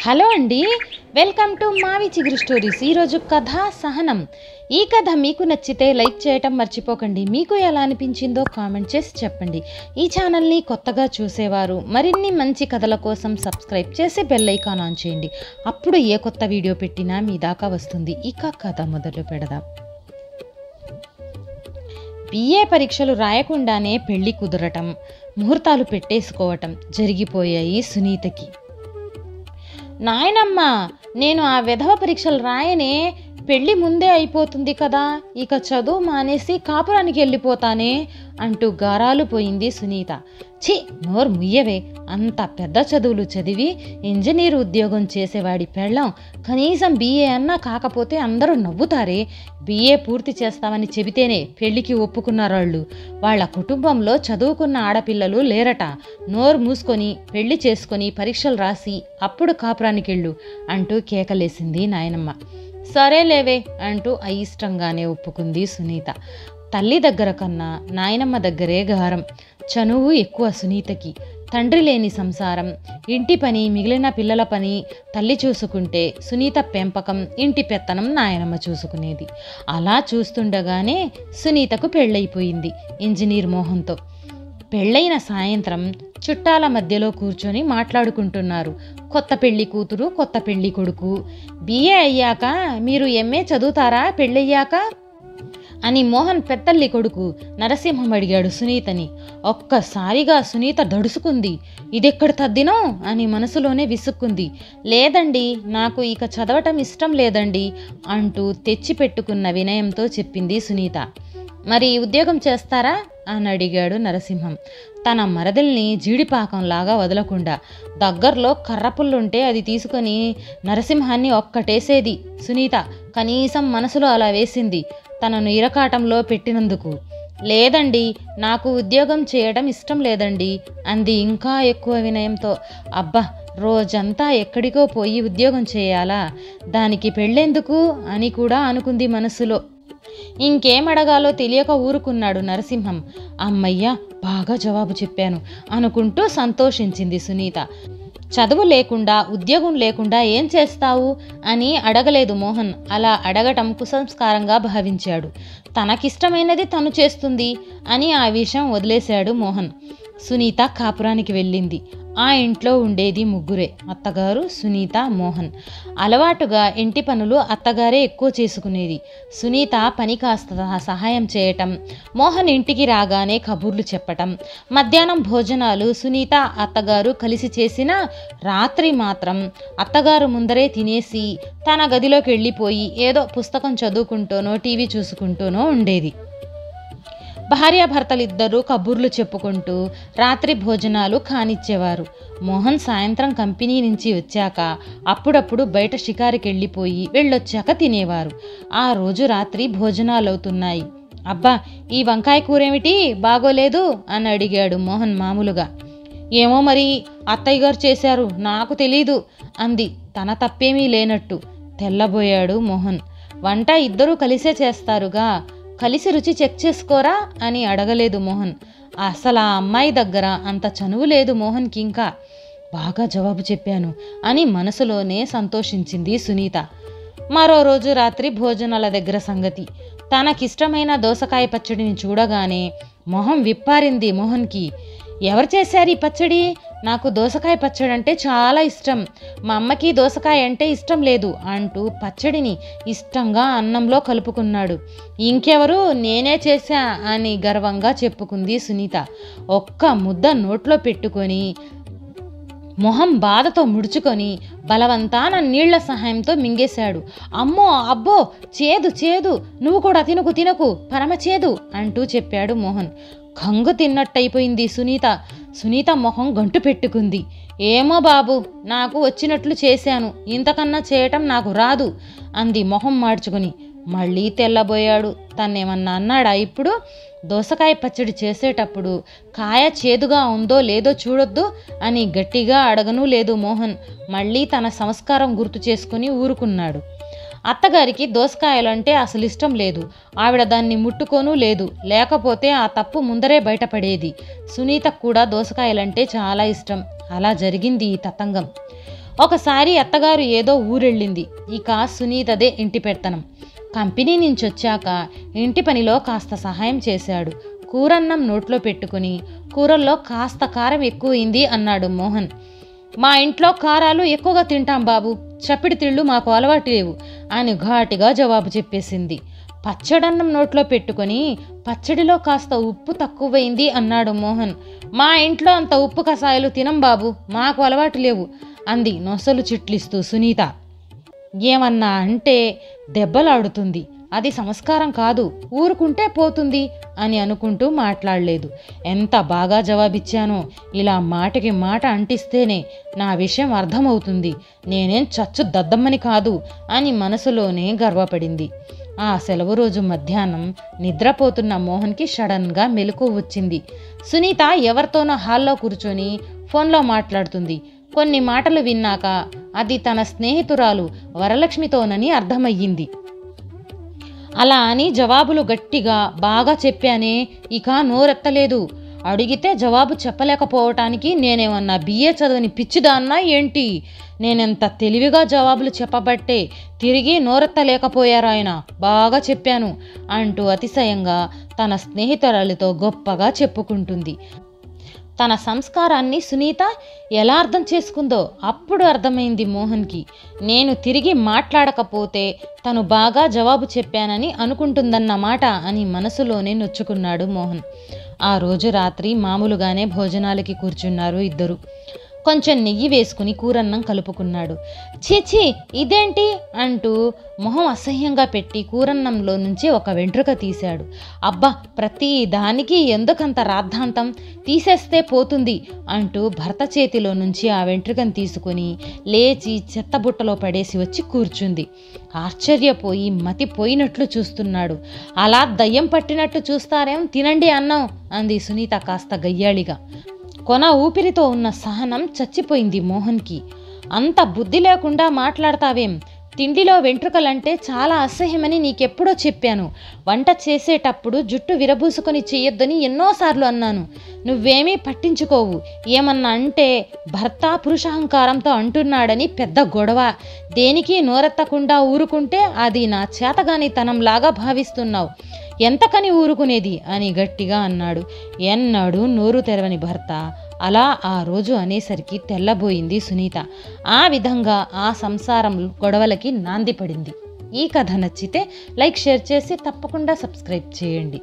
Hello అండి, welcome to మావి చిగురు స్టోరీస్. ఈరోజు కథ సహనం. ఈ కథ మీకు నచ్చితే లైక్ చేయటం మర్చిపోకండి. మీకు ఎలా అనిపించిందో కామెంట్ చేసి చెప్పండి. ఈ ఛానల్ని కొత్తగా చూసేవారు మరిన్ని మంచి కథల కోసం సబ్స్క్రైబ్ చేసి బెల్ ఐకాన్ ఆన్ చేయండి. అప్పుడు ఏ కొత్త వీడియో పెట్టినా మీ దాకా వస్తుంది. ఇక కథ మొదలు పెడదాం. బిఏ పరీక్షలు రాయకుండానే పెళ్లి కుదరటం, ముహూర్తాలు పెట్టేసుకోవటం జరిగిపోయాయి సునీతకి. నాయనమ్మ, నేను ఆ విధవ పరీక్షలు రాయనే, పెళ్ళి ముందే అయిపోతుంది కదా, ఇక చదువు మానేసి కాపురానికి వెళ్ళిపోతానే అంటూ గారాలు పోయింది సునీత. ఛీ, నోరు ముయ్యవే, అంత పెద్ద చదువులు చదివి ఇంజనీర్ ఉద్యోగం చేసేవాడి పెళ్ళం కనీసం బిఏ అన్నా కాకపోతే అందరూ నవ్వుతారే. బిఏ పూర్తి చేస్తామని చెబితేనే పెళ్లికి ఒప్పుకున్నారాళ్ళు. వాళ్ళ కుటుంబంలో చదువుకున్న ఆడపిల్లలు లేరట. నోరు మూసుకొని పెళ్లి చేసుకొని పరీక్షలు రాసి అప్పుడు కాపురానికి వెళ్ళు అంటూ కేకలేసింది నాయనమ్మ. సరేలేవే అంటూ అయిష్టంగానే ఒప్పుకుంది సునీత. తల్లి దగ్గర కన్నా నాయనమ్మ దగ్గరే గారం, చనువు ఎక్కువ సునీతకి. తండ్రి లేని సంసారం, ఇంటి పని, మిగిలిన పిల్లల పని తల్లి చూసుకుంటే సునీత పెంపకం, ఇంటి పెత్తనం నాయనమ్మ చూసుకునేది. అలా చూస్తుండగానే సునీతకు పెళ్ళైపోయింది ఇంజనీర్ మోహన్తో. పెళ్ళైన సాయంత్రం చుట్టాల మధ్యలో కూర్చొని మాట్లాడుకుంటున్నారు. కొత్త పెళ్లి కూతురు, కొత్త పెళ్లి కొడుకు. బిఏ అయ్యాక మీరు ఎంఏ చదువుతారా పెళ్ళయ్యాక అని మోహన్ పెద్దల్లి కొడుకు నరసింహం అడిగాడు సునీతని. ఒక్కసారిగా సునీత దడుసుకుంది. ఇదెక్కడ తద్దినో అని మనసులోనే విసుక్కుంది. లేదండి, నాకు ఇక చదవటం ఇష్టం లేదండి అంటూ తెచ్చిపెట్టుకున్న వినయంతో చెప్పింది సునీత. మరి ఉద్యోగం చేస్తారా అని అడిగాడు నరసింహం. తన మరదల్ని జీడిపాకంలాగా వదలకుండా దగ్గరలో కర్రపుల్లుంటే అది తీసుకొని నరసింహాన్ని ఒక్కటేసేది సునీత. కనీసం మనసులో అలా వేసింది, తనను ఇరకాటంలో పెట్టినందుకు. లేదండి, నాకు ఉద్యోగం చేయడం ఇష్టం లేదండి అంది ఇంకా ఎక్కువ వినయంతో. అబ్బా, రోజంతా ఎక్కడికో పోయి ఉద్యోగం చేయాలా, దానికి పెళ్ళెందుకు అని కూడా అనుకుంది మనసులో. ఇంకేం అడగాలో తెలియక ఊరుకున్నాడు నరసింహం. అమ్మయ్య, బాగా జవాబు చెప్పాను అనుకుంటూ సంతోషించింది సునీత. చదువు లేకుండా ఉద్యోగం లేకుండా ఏం చేస్తావు అని అడగలేదు మోహన్. అలా అడగటం కుసంస్కారంగా భావించాడు. తనకిష్టమైనది తను చేస్తుంది అని ఆ విషయం వదిలేశాడు మోహన్. సునీత కాపురానికి వెళ్ళింది. ఆ ఇంట్లో ఉండేది ముగ్గురే, అత్తగారు, సునీత, మోహన్. అలవాటుగా ఇంటి పనులు అత్తగారే ఎక్కువ చేసుకునేది. సునీత పని కాస్త సహాయం చేయటం, మోహన్ ఇంటికి రాగానే కబుర్లు చెప్పటం. మధ్యాహ్నం భోజనాలు సునీత అత్తగారు కలిసి చేసినా రాత్రి మాత్రం అత్తగారు ముందరే తినేసి తన గదిలోకి వెళ్ళిపోయి ఏదో పుస్తకం చదువుకుంటూనో టీవీ చూసుకుంటూనో ఉండేది. భార్యాభర్తలిద్దరూ కబుర్లు చెప్పుకుంటూ రాత్రి భోజనాలు కానిచ్చేవారు. మోహన్ సాయంత్రం కంపెనీ నుంచి వచ్చాక అప్పుడప్పుడు బయట షికారికి వెళ్ళొచ్చాక తినేవారు. ఆ రోజు రాత్రి భోజనాలవుతున్నాయి. అబ్బా, ఈ వంకాయ కూరేమిటి బాగోలేదు అని అడిగాడు మోహన్ మామూలుగా. ఏమో మరి, అత్తయ్య గారు చేశారు, నాకు తెలీదు అంది తన తప్పేమీ లేనట్టు. తెల్లబోయాడు మోహన్. వంట ఇద్దరూ కలిసే చేస్తారుగా, కలిసి రుచి చెక్ చేసుకోరా అని అడగలేదు మోహన్. అసలు ఆ అమ్మాయి దగ్గర అంత చనువు లేదు మోహన్కి. ఇంకా బాగా జవాబు చెప్పాను అని మనసులోనే సంతోషించింది సునీత. మరో రోజు రాత్రి భోజనాల దగ్గర సంగతి. తనకిష్టమైన దోసకాయ పచ్చడిని చూడగానే మొహం విప్పారింది మోహన్కి. ఎవరు చేశారు ఈ పచ్చడి? నాకు దోసకాయ పచ్చడి అంటే చాలా ఇష్టం, మా అమ్మకి దోసకాయ అంటే ఇష్టం లేదు అంటూ పచ్చడిని ఇష్టంగా అన్నంలో కలుపుకున్నాడు. ఇంకెవరు, నేనే చేశా అని గర్వంగా చెప్పుకుంది సునీత. ఒక్క ముద్ద నోట్లో పెట్టుకొని మొహం బాధతో ముడుచుకొని బలవంతాన నీళ్ల సహాయంతో మింగేశాడు. అమ్మో, అబ్బో, చేదు చేదు, నువ్వు కూడా తినకు పరమ చేదు అంటూ చెప్పాడు మోహన్. కంగు తిన్నట్టయిపోయింది సునీత. సునీత మొహం గంటు పెట్టుకుంది. ఏమో బాబు, నాకు వచ్చినట్లు చేశాను, ఇంతకన్నా చేయటం నాకు రాదు అంది మొహం మార్చుకుని. మళ్ళీ తెల్లబోయాడు. తన్నేమన్నా అన్నాడా ఇప్పుడు? దోసకాయ పచ్చడి చేసేటప్పుడు కాయ చేదుగా ఉందో లేదో చూడొద్దు అని గట్టిగా అడగనూ లేదు మోహన్. మళ్ళీ తన సంస్కారం గుర్తు చేసుకుని ఊరుకున్నాడు. అత్తగారికి దోసకాయలంటే అసలు ఇష్టం లేదు. ఆవిడ దాన్ని ముట్టుకోనూ లేదు. లేకపోతే ఆ తప్పు ముందరే బయటపడేది. సునీతకు కూడా దోసకాయలంటే చాలా ఇష్టం. అలా జరిగింది ఈ తతంగం. ఒకసారి అత్తగారు ఏదో ఊరెళ్ళింది. ఇక సునీతదే ఇంటి పెత్తనం. కంపెనీ నుంచి వచ్చాక ఇంటి పనిలో కాస్త సహాయం చేశాడు. కూరన్నం నోట్లో పెట్టుకుని కూరల్లో కాస్త కారం ఎక్కువైంది అన్నాడు మోహన్. మా ఇంట్లో కారాలు ఎక్కువగా తింటాం బాబు, చప్పిడి తిళ్ళు మాకు అలవాటు లేవు అని ఘాటుగా జవాబు చెప్పేసింది. పచ్చడన్నం నోట్లో పెట్టుకొని పచ్చడిలో కాస్త ఉప్పు తక్కువైంది అన్నాడు మోహన్. మా ఇంట్లో అంత ఉప్పు కషాయాలు తినం బాబు, మాకు అలవాటు లేవు అంది నొసలు చిట్లిస్తూ సునీత. ఏమన్నా అంటే దెబ్బలాడుతుంది, అది సంస్కారం కాదు, ఊరుకుంటే పోతుంది అని అనుకుంటూ మాట్లాడలేదు. ఎంత బాగా జవాబిచ్చానో, ఇలా మాటకి మాట అంటిస్తేనే నా విషయం అర్థమవుతుంది, నేనేం చచ్చు దద్దమ్మని కాదు అని మనసులోనే గర్వపడింది. ఆ సెలవు రోజు మధ్యాహ్నం నిద్రపోతున్న మోహన్కి సడన్గా మెలకువ వచ్చింది. సునీత ఎవరితోనో హాల్లో కూర్చొని ఫోన్లో మాట్లాడుతుంది. కొన్ని మాటలు విన్నాక అది తన స్నేహితురాలు వరలక్ష్మితోనని అర్థమయ్యింది. అలా అని జవాబులు గట్టిగా బాగా చెప్పానే, ఇక నోరెత్తలేదు. అడిగితే జవాబు చెప్పలేకపోవటానికి నేనేమన్నా బిఏ చదవని పిచ్చిదాన్నా ఏంటి? నేనెంత తెలివిగా జవాబులు చెప్పబట్టే తిరిగి నోరెత్తలేకపోయారాయన. బాగా చెప్పాను అంటూ అతిశయంగా తన స్నేహితురాలితో గొప్పగా చెప్పుకుంటుంది. తన సంస్కారాన్ని సునీత ఎలా అర్థం చేసుకుందో అప్పుడు అర్థమైంది మోహన్కి. నేను తిరిగి మాట్లాడకపోతే తను బాగా జవాబు చెప్పానని అనుకుంటుందన్నమాట అని మనసులోనే నొచ్చుకున్నాడు మోహన్. ఆ రోజు రాత్రి మామూలుగానే భోజనాలకి కూర్చున్నారు ఇద్దరు. కొంచెం నెయ్యి వేసుకుని కూరన్నం కలుపుకున్నాడు. చీచీ ఇదేంటి అంటూ మొహం అసహ్యంగా పెట్టి కూరన్నంలో నుంచి ఒక వెంట్రుక తీశాడు. అబ్బా, ప్రతి దానికి ఎందుకంత రాద్ధాంతం, తీసేస్తే పోతుంది అంటూ భర్త చేతిలో నుంచి ఆ వెంట్రుకను తీసుకుని లేచి చెత్తబుట్టలో పడేసి వచ్చి కూర్చుంది. ఆశ్చర్యపోయి మతి పోయినట్లు చూస్తున్నాడు. అలా దయ్యం పట్టినట్టు చూస్తారేం, తినండి అన్నం అంది సునీత కాస్త గయ్యాళిగా. కొన ఊపిరితో ఉన్న సహనం చచ్చిపోయింది మోహన్కి. అంత బుద్ధి లేకుండా మాట్లాడతావేం? తిండిలో వెంట్రుకలంటే చాలా అసహ్యమని నీకెప్పుడో చెప్పాను. వంట చేసేటప్పుడు జుట్టు విరబూసుకొని చెయ్యొద్దని ఎన్నోసార్లు అన్నాను. నువ్వేమీ పట్టించుకోవు. ఏమన్నా అంటే భర్త పురుషాహంకారంతో అంటున్నాడని పెద్ద గొడవ. దేనికి నోరెత్తకుండా ఊరుకుంటే అది నా చేతగానితనంలాగా భావిస్తున్నావు. ఎంతకని ఊరుకునేది అని గట్టిగా అన్నాడు. ఎన్నడూ నోరు తెరవని భర్త అలా ఆ రోజు అనేసరికి తెల్లబోయింది సునీత. ఆ విధంగా ఆ సంసారం గొడవలకి నాంది పడింది. ఈ కథ నచ్చితే లైక్, షేర్ చేసి తప్పకుండా సబ్స్క్రైబ్ చేయండి.